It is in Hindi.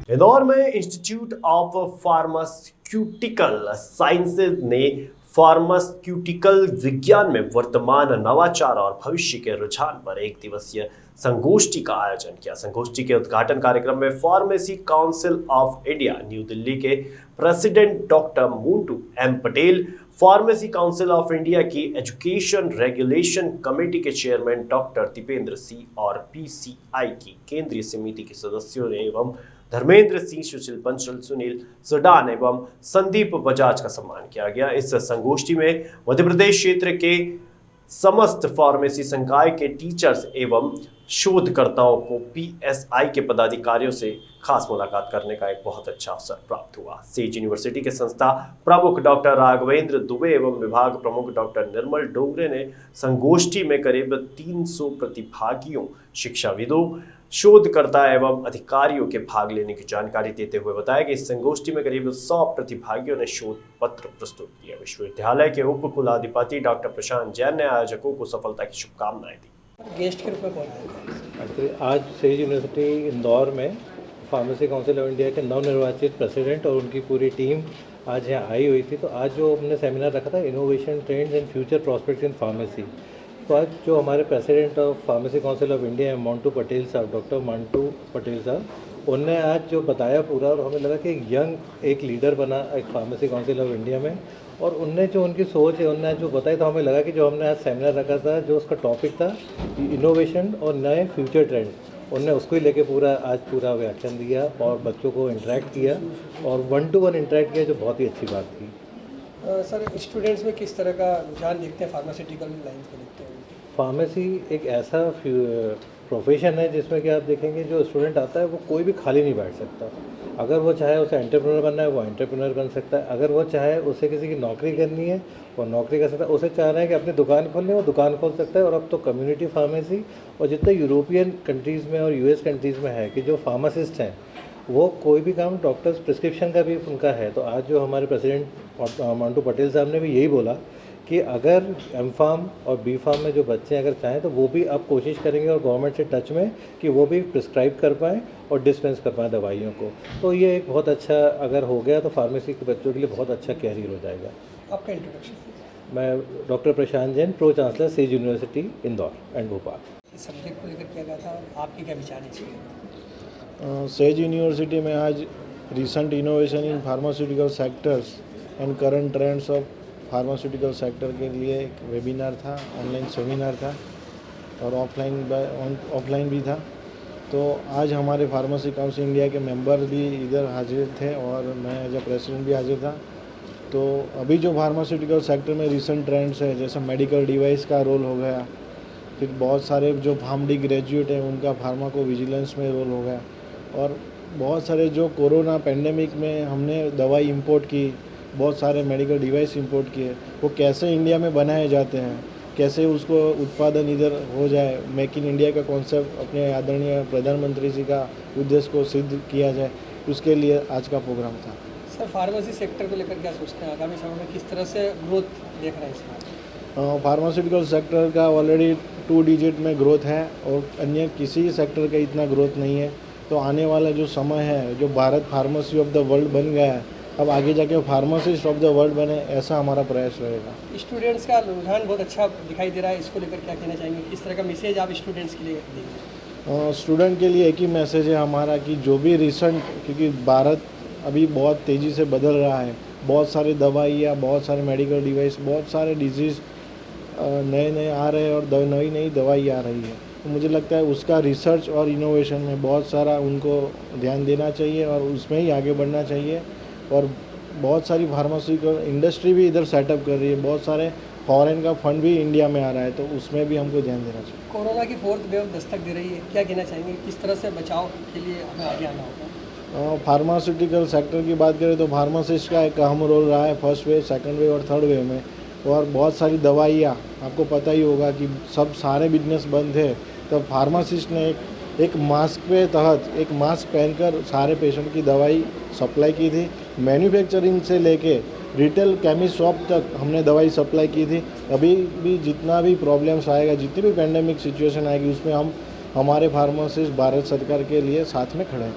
इंदौर में इंस्टीट्यूट ऑफ फार्मास्यूटिकल साइंसेज ने फार्मास्यूटिकल विज्ञान में वर्तमान नवाचार और भविष्य के रुझान पर एक दिवसीय संगोष्ठी का आयोजन किया। संगोष्ठी के उद्घाटन कार्यक्रम में pharmacy council of India New Delhi के president doctor Montu M Patel, pharmacy council of India की एजुकेशन रेगुलेशन कमेटी के चेयरमैन डॉक्टर दीपेंद्र सिंह और पीसीआई की केंद्रीय समिति के सदस्यों ने एवं धर्मेंद्र सिंह, सुशील पंचल, सुनील सुडान एवं संदीप बजाज का सम्मान किया गया। इस संगोष्ठी में मध्य प्रदेश क्षेत्र के समस्त फार्मेसी संकाय के टीचर्स एवं शोधकर्ताओं को पीएसआई के पदाधिकारियों से खास मुलाकात करने का एक बहुत अच्छा अवसर प्राप्त हुआ। सेज यूनिवर्सिटी के संस्था प्रमुख डॉक्टर राघवेंद्र दुबे एवं विभाग प्रमुख डॉक्टर निर्मल डोगरे ने संगोष्ठी में करीब 300 प्रतिभागियों, शिक्षाविदों, शोधकर्ता एवं अधिकारियों के भाग लेने की जानकारी देते हुए बताया कि इस संगोष्ठी में करीब 100 प्रतिभागियों ने शोध पत्र प्रस्तुत किया। विश्वविद्यालय के उप कुलाधिपति डॉक्टर प्रशांत जैन ने आयोजकों को सफलता की शुभकामनाएं दी। गेस्ट के रूप में कौन आया? एक्चुअली आज सेज यूनिवर्सिटी इंदौर में फार्मेसी काउंसिल ऑफ इंडिया के नवनिर्वाचित प्रेसिडेंट और उनकी पूरी टीम आज यहाँ आई हुई थी। तो आज जो हमने सेमिनार रखा था, innovation trends and future prospects in pharmacy, तो आज जो हमारे president of pharmacy council of India है मोंटू पटेल साहब, डॉक्टर मोंटू पटेल साहब, उनने आज जो बताया पूरा, और हमें लगा कि एक लीडर बना एक फार्मेसी काउंसिल ऑफ इंडिया में, और उनने जो उनकी सोच है उनने जो बताई, तो हमें लगा कि जो हमने आज सेमिनार रखा था, जो उसका टॉपिक था इनोवेशन और नए फ्यूचर ट्रेंड, उनने उसको ही लेके पूरा व्याख्यान दिया और बच्चों को इंटरेक्ट किया और 1-to-1 इंटरेक्ट किया, जो बहुत ही अच्छी बात थी। सर, स्टूडेंट्स में किस तरह का रुझान देखते हैं, फार्मास्यूटिकल लाइन को देखते हैं? फार्मेसी एक ऐसा प्रोफेशन है जिसमें कि आप देखेंगे जो स्टूडेंट आता है वो कोई भी खाली नहीं बैठ सकता। अगर वो चाहे उसे एंटरप्रेन्योर बनना है वो एंटरप्रेन्योर बन सकता है, अगर वो चाहे उसे किसी की नौकरी करनी है वो नौकरी कर सकता है, उसे चाह रहा है कि अपनी दुकान खोलनी है वो दुकान खोल सकता है। और अब तो कम्युनिटी फार्मेसी और जितने यूरोपियन कंट्रीज़ में और यूएस कंट्रीज़ में है कि जो फार्मासिस्ट हैं वो कोई भी काम डॉक्टर्स प्रिस्क्रिप्शन का भी उनका है। तो आज जो हमारे प्रेसिडेंट मोंटू पटेल साहब ने भी यही बोला कि अगर एम-फार्म और बी-फार्म में जो बच्चे अगर चाहें तो वो भी अब कोशिश करेंगे और गवर्नमेंट से टच में कि वो भी प्रिस्क्राइब कर पाएँ और डिस्पेंस कर पाएँ दवाइयों को। तो ये एक बहुत अच्छा अगर हो गया तो फार्मेसी के बच्चों के लिए बहुत अच्छा कैरियर हो जाएगा। आपका इंट्रोडक्शन? मैं doctor Prashant Jain, pro chancellor says university Indore and Bhopal. इस सब्जेक्ट को लेकर किया गया था और आपके क्या विचार है? सेज यूनिवर्सिटी में आज recent innovation in pharmaceutical sectors and current trends of pharmaceutical sector के लिए एक वेबिनार था, ऑनलाइन सेमिनार था और ऑफलाइन भी था। तो आज हमारे फार्मेसी काउंसिल इंडिया के मेंबर भी इधर हाजिर थे और मैं एज ए प्रेसिडेंट भी हाजिर था। तो अभी जो फार्मास्यूटिकल सेक्टर में रिसेंट ट्रेंड्स है, जैसे मेडिकल डिवाइस का रोल हो गया, फिर बहुत सारे जो फार्मडी ग्रेजुएट हैं उनका फार्माको विजिलेंस में रोल हो गया, और बहुत सारे जो कोरोना पेंडेमिक में हमने दवाई इंपोर्ट की, बहुत सारे मेडिकल डिवाइस इंपोर्ट किए, वो कैसे इंडिया में बनाए जाते हैं, कैसे उसको उत्पादन इधर हो जाए, मेक इन इंडिया का कॉन्सेप्ट अपने आदरणीय प्रधानमंत्री जी का उद्देश्य को सिद्ध किया जाए, उसके लिए आज का प्रोग्राम था। सर, फार्मेसी सेक्टर को लेकर क्या सोचते हैं, आगामी समय में किस तरह से ग्रोथ देख रहे हैं इसमें? फार्मास्यूटिकल सेक्टर का ऑलरेडी 2 डिजिट में ग्रोथ है और अन्य किसी सेक्टर का इतना ग्रोथ नहीं है। तो आने वाला जो समय है, जो Bharat pharmacy of the world बन गया है, अब आगे जाके फार्मासिस्ट ऑफ द वर्ल्ड बने, ऐसा हमारा प्रयास रहेगा। स्टूडेंट्स का रुझान बहुत अच्छा दिखाई दे रहा है, इसको लेकर क्या कहना चाहेंगे, किस तरह का मैसेज आप स्टूडेंट्स के लिए देंगे? स्टूडेंट के लिए एक ही मैसेज है हमारा कि जो भी रिसेंट, क्योंकि भारत अभी बहुत तेज़ी से बदल रहा है, बहुत सारी दवाइयाँ, बहुत सारे मेडिकल डिवाइस, बहुत सारे डिजीज़ नए आ रहे हैं और नई दवाई आ रही है। तो मुझे लगता है उसका रिसर्च और इनोवेशन में बहुत सारा उनको ध्यान देना चाहिए और उसमें ही आगे बढ़ना चाहिए। और बहुत सारी फार्मास्यूटिकल इंडस्ट्री भी इधर सेटअप कर रही है, बहुत सारे फॉरेन का फंड भी इंडिया में आ रहा है, तो उसमें भी हमको ध्यान देना चाहिए। कोरोना की 4th वेव दस्तक दे रही है, क्या कहना चाहेंगे, किस तरह से बचाव के लिए हमें आगे आना होगा? फार्मास्यूटिकल सेक्टर की बात करें तो फार्मासिस्ट का एक अहम रोल रहा है फर्स्ट वेव, सेकंड वेव और थर्ड वेव में। और बहुत सारी दवाइयाँ, आपको पता ही होगा कि सब सारे बिजनेस बंद थे, तो फार्मासिस्ट ने एक मास्क पे तहत एक मास्क पहनकर सारे पेशेंट की दवाई सप्लाई की थी। मैन्युफैक्चरिंग से लेके रिटेल केमिस्ट शॉप तक हमने दवाई सप्लाई की थी। अभी भी जितना भी प्रॉब्लम्स आएगा, जितनी भी पेंडेमिक सिचुएशन आएगी, उसमें हम हमारे फार्मासिस्ट भारत सरकार के लिए साथ में खड़े हैं।